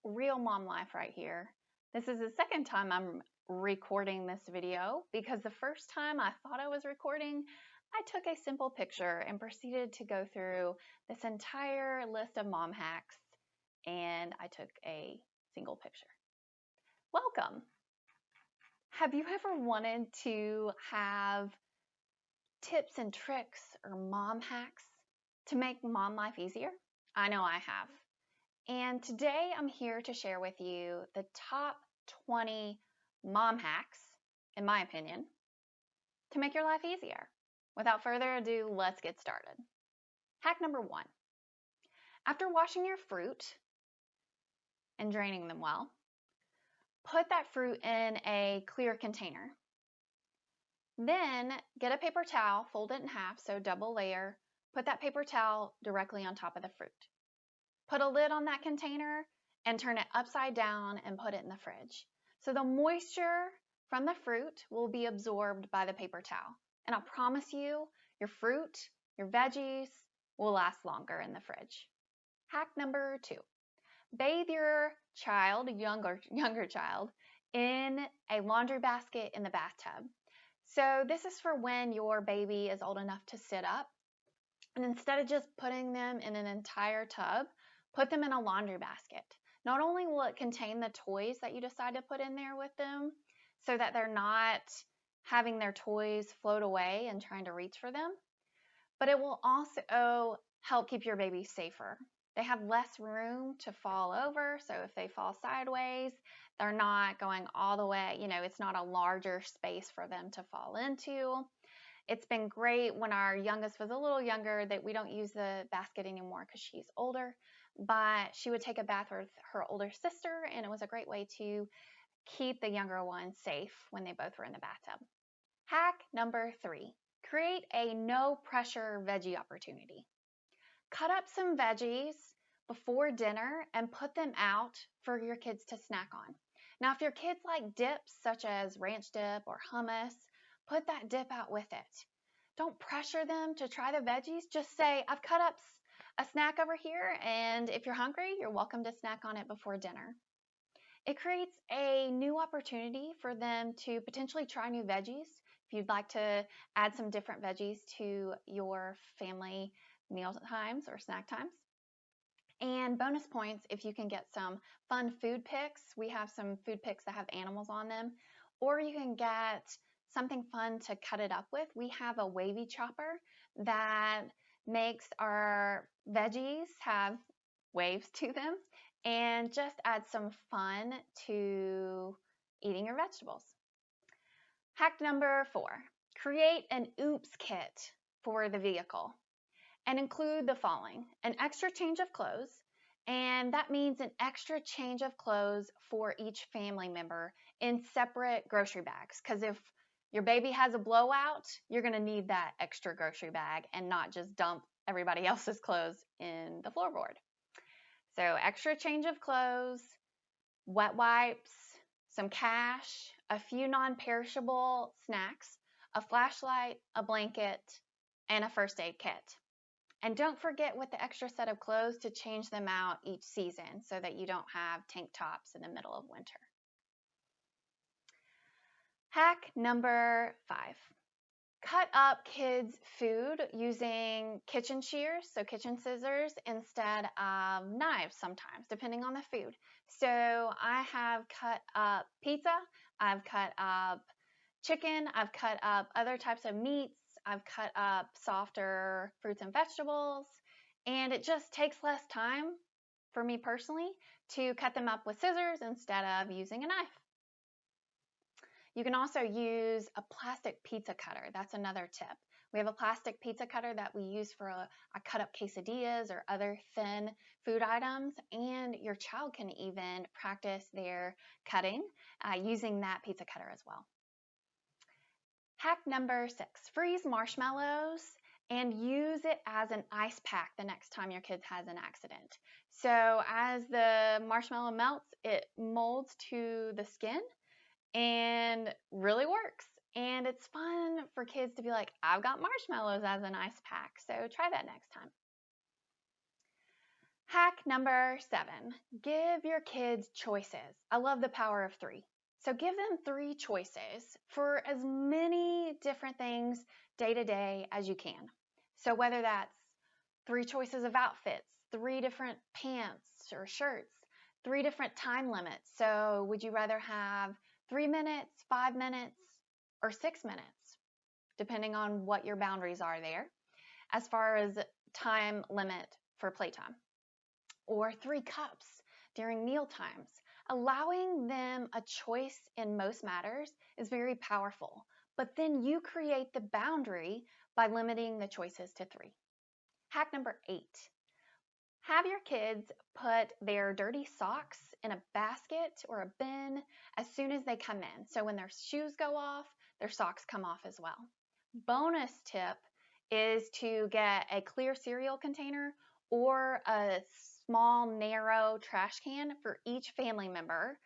real mom life right here. This is the second time I'm recording this video because the first time I thought I was recording, I took a simple picture and proceeded to go through this entire list of mom hacks, and I took a single picture. Welcome. Have you ever wanted to have tips and tricks or mom hacks to make mom life easier? I know I have. And today I'm here to share with you the top 20 mom hacks, in my opinion, to make your life easier. Without further ado, let's get started. Hack number 1. After washing your fruit and draining them well, put that fruit in a clear container. Then get a paper towel, fold it in half, so double layer, put that paper towel directly on top of the fruit. Put a lid on that container and turn it upside down and put it in the fridge. So the moisture from the fruit will be absorbed by the paper towel. And I promise you, your fruit, your veggies will last longer in the fridge. Hack number 2. Bathe your child, younger child, in a laundry basket in the bathtub. So this is for when your baby is old enough to sit up. And instead of just putting them in an entire tub, put them in a laundry basket. Not only will it contain the toys that you decide to put in there with them so that they're not having their toys float away and trying to reach for them, but it will also help keep your baby safer. They have less room to fall over, so if they fall sideways, they're not going all the way, it's not a larger space for them to fall into. It's been great when our youngest was a little younger that we don't use the basket anymore because she's older, but she would take a bath with her older sister, and it was a great way to keep the younger one safe when they both were in the bathtub. Hack number 3, create a no pressure veggie opportunity. Cut up some veggies before dinner and put them out for your kids to snack on. Now, if your kids like dips such as ranch dip or hummus, put that dip out with it. Don't pressure them to try the veggies. Just say, I've cut up a snack over here, and if you're hungry, you're welcome to snack on it before dinner. It creates a new opportunity for them to potentially try new veggies. If you'd like to add some different veggies to your family meal times or snack times. And bonus points if you can get some fun food pics. We have some food pics that have animals on them, or you can get something fun to cut it up with. We have a wavy chopper that makes our veggies have waves to them and just adds some fun to eating your vegetables. Hack number 4, create an oops kit for the vehicle and include the following: an extra change of clothes, and that means an extra change of clothes for each family member in separate grocery bags, because if your baby has a blowout, you're going to need that extra grocery bag and not just dump everybody else's clothes in the floorboard. So extra change of clothes, wet wipes, some cash, a few non-perishable snacks, a flashlight, a blanket, and a first aid kit. And don't forget with the extra set of clothes to change them out each season so that you don't have tank tops in the middle of winter. Hack number 5. Cut up kids' food using kitchen shears, so kitchen scissors, instead of knives sometimes, depending on the food. So I have cut up pizza, I've cut up chicken, I've cut up other types of meats, I've cut up softer fruits and vegetables, and it just takes less time for me personally to cut them up with scissors instead of using a knife. You can also use a plastic pizza cutter. That's another tip. We have a plastic pizza cutter that we use for a cut up quesadillas or other thin food items, and your child can even practice their cutting using that pizza cutter as well. Hack number 6, freeze marshmallows and use it as an ice pack the next time your kid has an accident. So as the marshmallow melts, it molds to the skin and really works. And it's fun for kids to be like, I've got marshmallows as an ice pack, so try that next time. Hack number 7, give your kids choices. I love the power of 3. So give them 3 choices for as many different things day to day as you can. So whether that's 3 choices of outfits, 3 different pants or shirts, 3 different time limits. So would you rather have 3 minutes, 5 minutes, or 6 minutes, depending on what your boundaries are there, as far as time limit for playtime? Or 3 cups during meal times. Allowing them a choice in most matters is very powerful, but then you create the boundary by limiting the choices to 3. Hack number 8, have your kids put their dirty socks in a basket or a bin as soon as they come in. So when their shoes go off, their socks come off as well. Bonus tip is to get a clear cereal container or a small, narrow trash can for each family member,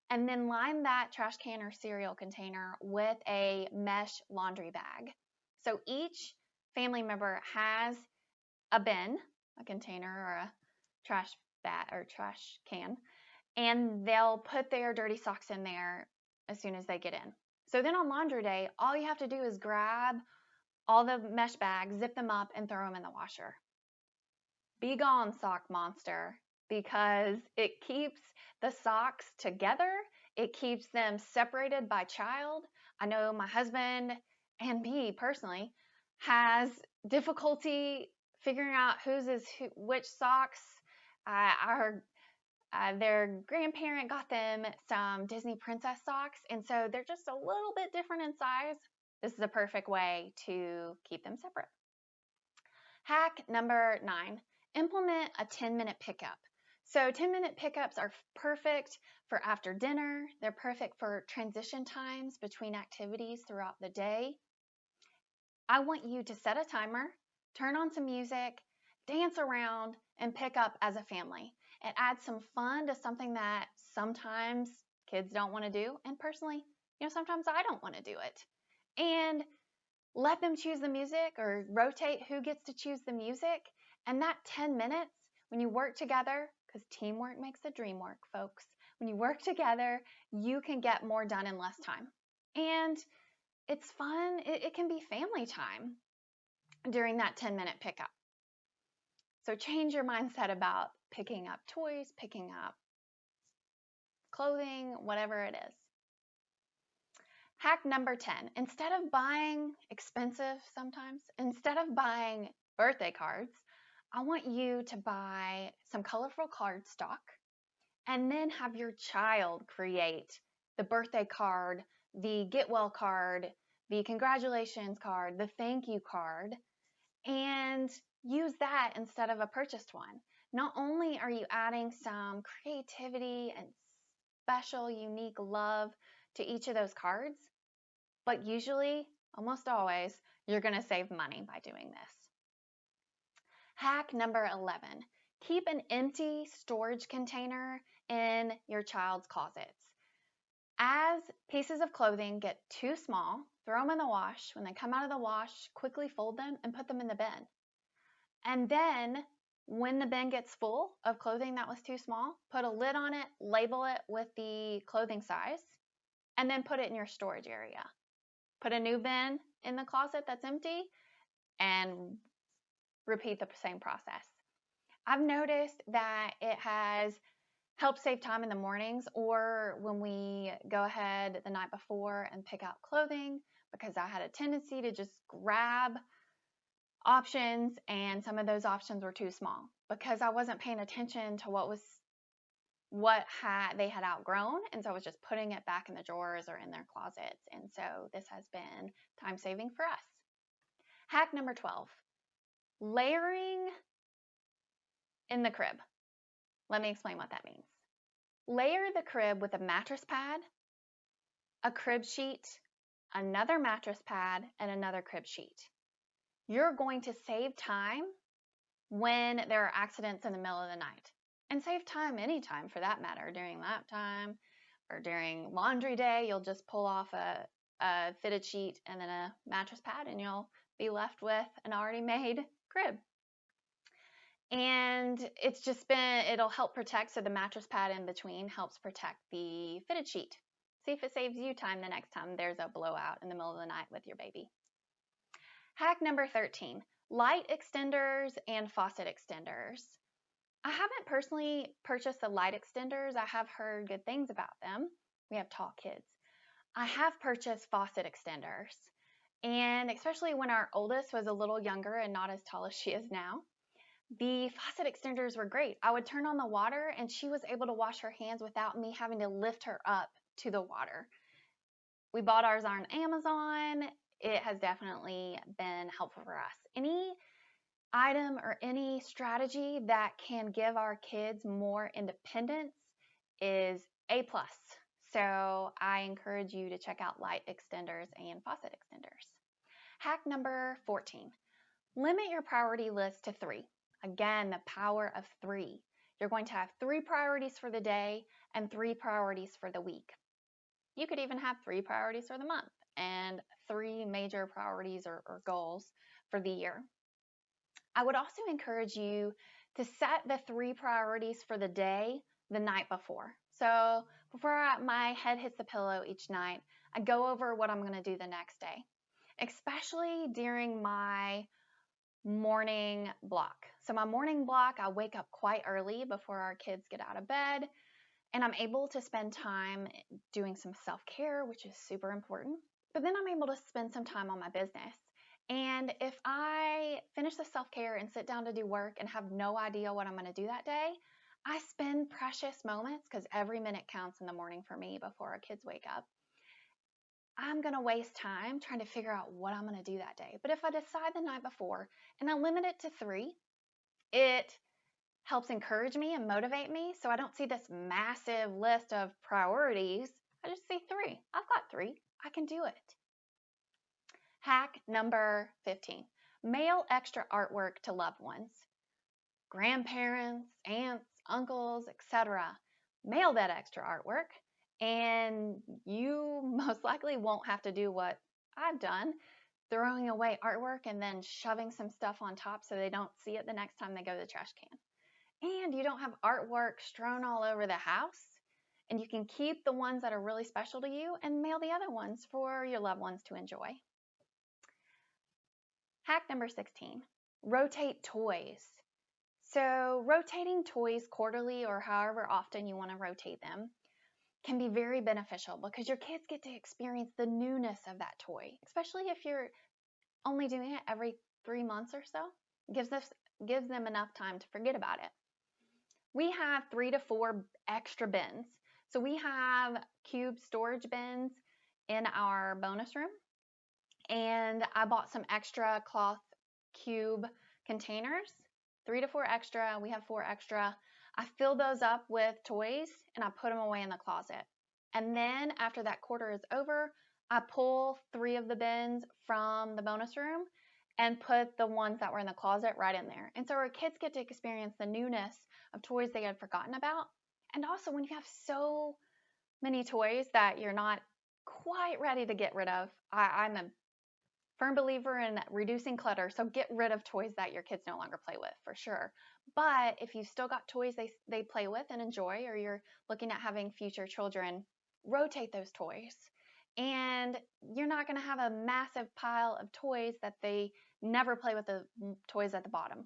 and then line that trash can or cereal container with a mesh laundry bag. So each family member has a bin, a container, or a trash bag or trash can, and they'll put their dirty socks in there as soon as they get in. So then on laundry day, all you have to do is grab all the mesh bags, zip them up, and throw them in the washer. Be gone, sock monster, because it keeps the socks together. It keeps them separated by child. I know my husband and me personally has difficulty figuring out which socks. Their grandparent got them some Disney princess socks, and so they're just a little bit different in size. This is a perfect way to keep them separate. Hack number 9, implement a 10-minute pickup. So 10-minute pickups are perfect for after dinner. They're perfect for transition times between activities throughout the day. I want you to set a timer, turn on some music, dance around, and pick up as a family. It adds some fun to something that sometimes kids don't want to do. And personally, sometimes I don't want to do it. And let them choose the music or rotate who gets to choose the music. And that 10 minutes, when you work together, because teamwork makes the dream work, folks. When you work together, you can get more done in less time. And it's fun. It can be family time during that 10-minute pickup. So change your mindset about picking up toys, picking up clothing, whatever it is. Hack number 10, instead of buying birthday cards, I want you to buy some colorful cardstock and then have your child create the birthday card, the get well card, the congratulations card, the thank you card, and use that instead of a purchased one. Not only are you adding some creativity and special, unique love to each of those cards, but usually, almost always, you're going to save money by doing this. Hack number 11, keep an empty storage container in your child's closets. As pieces of clothing get too small, throw them in the wash. When they come out of the wash, quickly fold them and put them in the bin. And then when the bin gets full of clothing that was too small, put a lid on it, label it with the clothing size, and then put it in your storage area. Put a new bin in the closet that's empty and repeat the same process. I've noticed that it has helped save time in the mornings or when we go ahead the night before and pick out clothing, because I had a tendency to just grab options and some of those options were too small because I wasn't paying attention to they had outgrown, and so I was just putting it back in the drawers or in their closets, and so this has been time saving for us. Hack number 12, layering in the crib. Let me explain what that means. Layer the crib with a mattress pad, a crib sheet, another mattress pad, and another crib sheet. You're going to save time when there are accidents in the middle of the night. And save time anytime for that matter, during nap time or during laundry day. You'll just pull off a fitted sheet and then a mattress pad and you'll be left with an already made crib. And it's just been, it'll help protect, so the mattress pad in between helps protect the fitted sheet. See if it saves you time the next time there's a blowout in the middle of the night with your baby. Hack number 13, light extenders and faucet extenders. I haven't personally purchased the light extenders. I have heard good things about them. We have tall kids. I have purchased faucet extenders, and especially when our oldest was a little younger and not as tall as she is now, the faucet extenders were great. I would turn on the water and she was able to wash her hands without me having to lift her up to the water. We bought ours on Amazon. It has definitely been helpful for us. Any item or any strategy that can give our kids more independence is A+. So I encourage you to check out light extenders and faucet extenders. Hack number 14, limit your priority list to 3. Again, the power of 3. You're going to have 3 priorities for the day and 3 priorities for the week. You could even have 3 priorities for the month and 3 major priorities or goals for the year. I would also encourage you to set the 3 priorities for the day the night before. So before my head hits the pillow each night, I go over what I'm going to do the next day, especially during my morning block. So my morning block, I wake up quite early before our kids get out of bed, and I'm able to spend time doing some self-care, which is super important. But then I'm able to spend some time on my business. And if I finish the self-care and sit down to do work and have no idea what I'm going to do that day, I spend precious moments, because every minute counts in the morning for me before our kids wake up. I'm going to waste time trying to figure out what I'm going to do that day. But if I decide the night before and I limit it to 3, it helps encourage me and motivate me, so I don't see this massive list of priorities. I just see 3. I've got 3. I can do it. Hack number 15, mail extra artwork to loved ones. Grandparents, aunts, uncles, etc. Mail that extra artwork, and you most likely won't have to do what I've done, throwing away artwork and then shoving some stuff on top so they don't see it the next time they go to the trash can. And you don't have artwork strewn all over the house, and you can keep the ones that are really special to you and mail the other ones for your loved ones to enjoy. Hack number 16, rotate toys. So rotating toys quarterly or however often you want to rotate them can be very beneficial, because your kids get to experience the newness of that toy, especially if you're only doing it every 3 months or so. It gives them enough time to forget about it. We have 3 to 4 extra bins. So we have cube storage bins in our bonus room, and I bought some extra cloth cube containers, 3 to 4 extra. We have 4 extra. I fill those up with toys and I put them away in the closet. And then after that quarter is over, I pull 3 of the bins from the bonus room and put the ones that were in the closet right in there. And so our kids get to experience the newness of toys they had forgotten about. And also, when you have so many toys that you're not quite ready to get rid of, I'm a firm believer in reducing clutter, so get rid of toys that your kids no longer play with, for sure. But if you've still got toys they play with and enjoy, or you're looking at having future children, rotate those toys. And you're not going to have a massive pile of toys that they never play with, the toys at the bottom.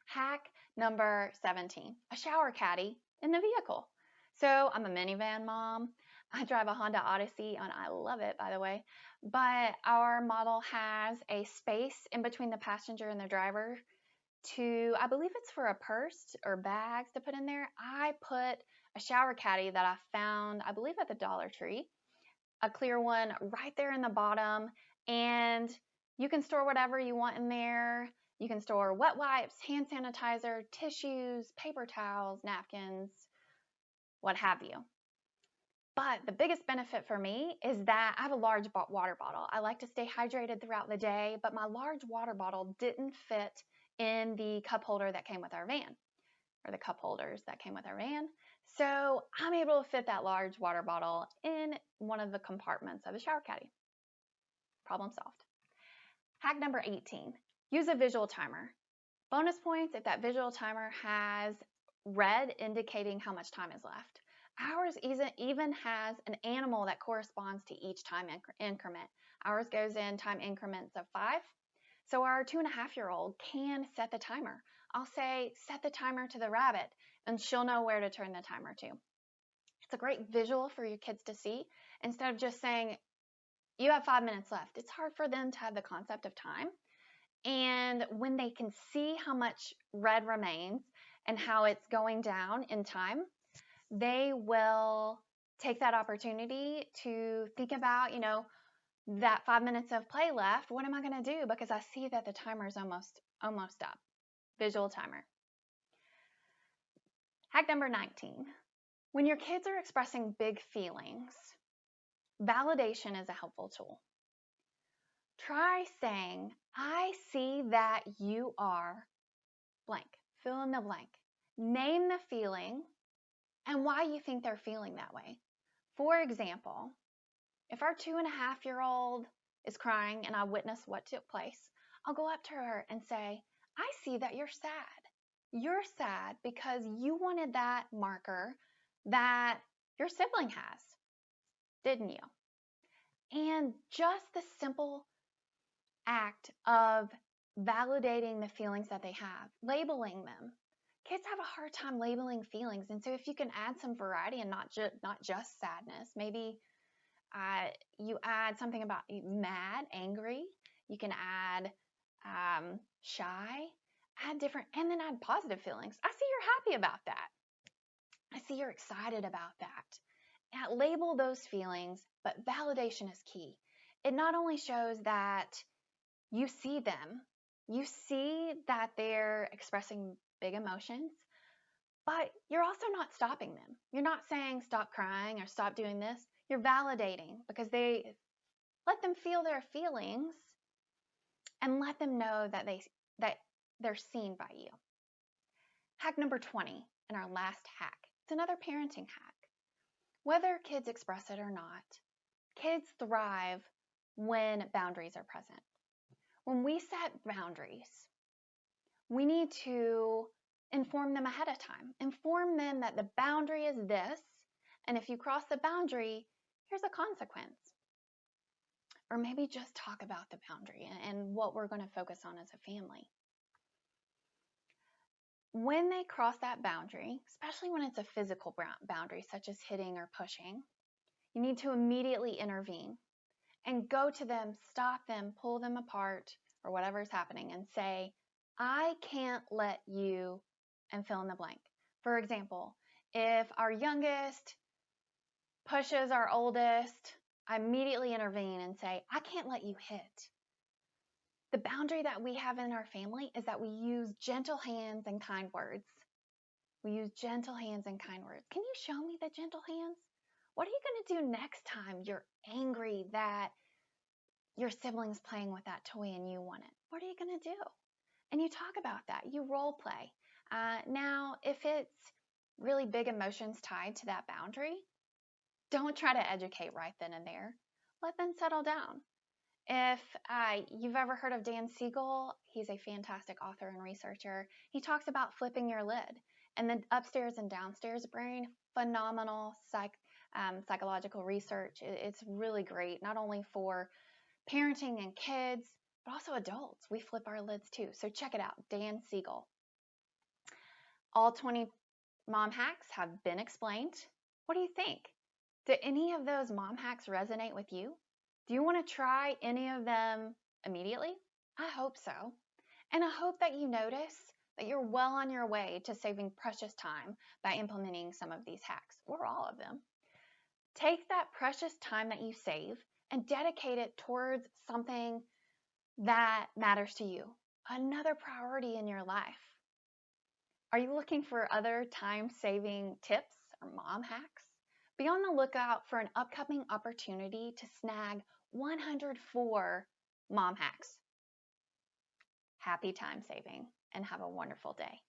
Hack number 17, a shower caddy in the vehicle. So I'm a minivan mom. I drive a Honda Odyssey, and I love it, by the way. But our model has a space in between the passenger and the driver to, I believe it's for a purse or bags to put in there. I put a shower caddy that I found, I believe at the Dollar Tree, a clear one right there in the bottom, and you can store whatever you want in there. You can store wet wipes, hand sanitizer, tissues, paper towels, napkins, what have you. But the biggest benefit for me is that I have a large water bottle. I like to stay hydrated throughout the day, but my large water bottle didn't fit in the cup holder that came with our van, or the cup holders that came with our van. So I'm able to fit that large water bottle in one of the compartments of the shower caddy. Problem solved. Hack number 18, use a visual timer. Bonus points if that visual timer has red indicating how much time is left. Ours even has an animal that corresponds to each time increment. Ours goes in time increments of 5. So our 2.5-year-old can set the timer. I'll say, set the timer to the rabbit, and she'll know where to turn the timer to. It's a great visual for your kids to see. Instead of just saying, you have 5 minutes left. It's hard for them to have the concept of time. And when they can see how much red remains and how it's going down in time, they will take that opportunity to think about, that 5 minutes of play left. What am I going to do? Because I see that the timer is almost up. Visual timer. Hack number 19. When your kids are expressing big feelings, validation is a helpful tool. Try saying, I see that you are blank. Fill in the blank. Name the feeling and why you think they're feeling that way. For example, if our 2.5-year-old is crying and I witness what took place, I'll go up to her and say, I see that you're sad. You're sad because you wanted that marker that your sibling has, didn't you? And just the simple act of validating the feelings that they have, labeling them. Kids have a hard time labeling feelings, and so if you can add some variety and not just sadness, maybe you add something about mad, angry. You can add shy, add different, and then add positive feelings. I see you're happy about that. I see you're excited about that. Label those feelings, but validation is key. It not only shows that you see them, you see that they're expressing big emotions, but you're also not stopping them. You're not saying stop crying or stop doing this. You're validating because they let them feel their feelings and let them know that they're seen by you. Hack number 20 and our last hack. It's another parenting hack. Whether kids express it or not, kids thrive when boundaries are present. When we set boundaries, we need to inform them ahead of time. Inform them that the boundary is this, and if you cross the boundary, here's a consequence. Or maybe just talk about the boundary and what we're going to focus on as a family. When they cross that boundary, especially when it's a physical boundary, such as hitting or pushing, you need to immediately intervene and go to them, stop them, pull them apart, or whatever is happening, and say, I can't let you, and fill in the blank. For example, if our youngest pushes our oldest, I immediately intervene and say, I can't let you hit. The boundary that we have in our family is that we use gentle hands and kind words. We use gentle hands and kind words. Can you show me the gentle hands? What are you going to do next time you're angry that your sibling's playing with that toy and you want it? What are you going to do? And you talk about that. You role play. Now, if it's really big emotions tied to that boundary, don't try to educate right then and there. Let them settle down. If you've ever heard of Dan Siegel, he's a fantastic author and researcher. He talks about flipping your lid. And the upstairs and downstairs brain, phenomenal psychological research. It's really great, not only for parenting and kids, but also adults. We flip our lids too. So check it out, Dan Siegel. All 20 mom hacks have been explained. What do you think? Do any of those mom hacks resonate with you? Do you want to try any of them immediately? I hope so. And I hope that you notice that you're well on your way to saving precious time by implementing some of these hacks, or all of them. Take that precious time that you save and dedicate it towards something that matters to you, another priority in your life. Are you looking for other time-saving tips or mom hacks? Be on the lookout for an upcoming opportunity to snag 104 mom hacks. Happy time saving and have a wonderful day.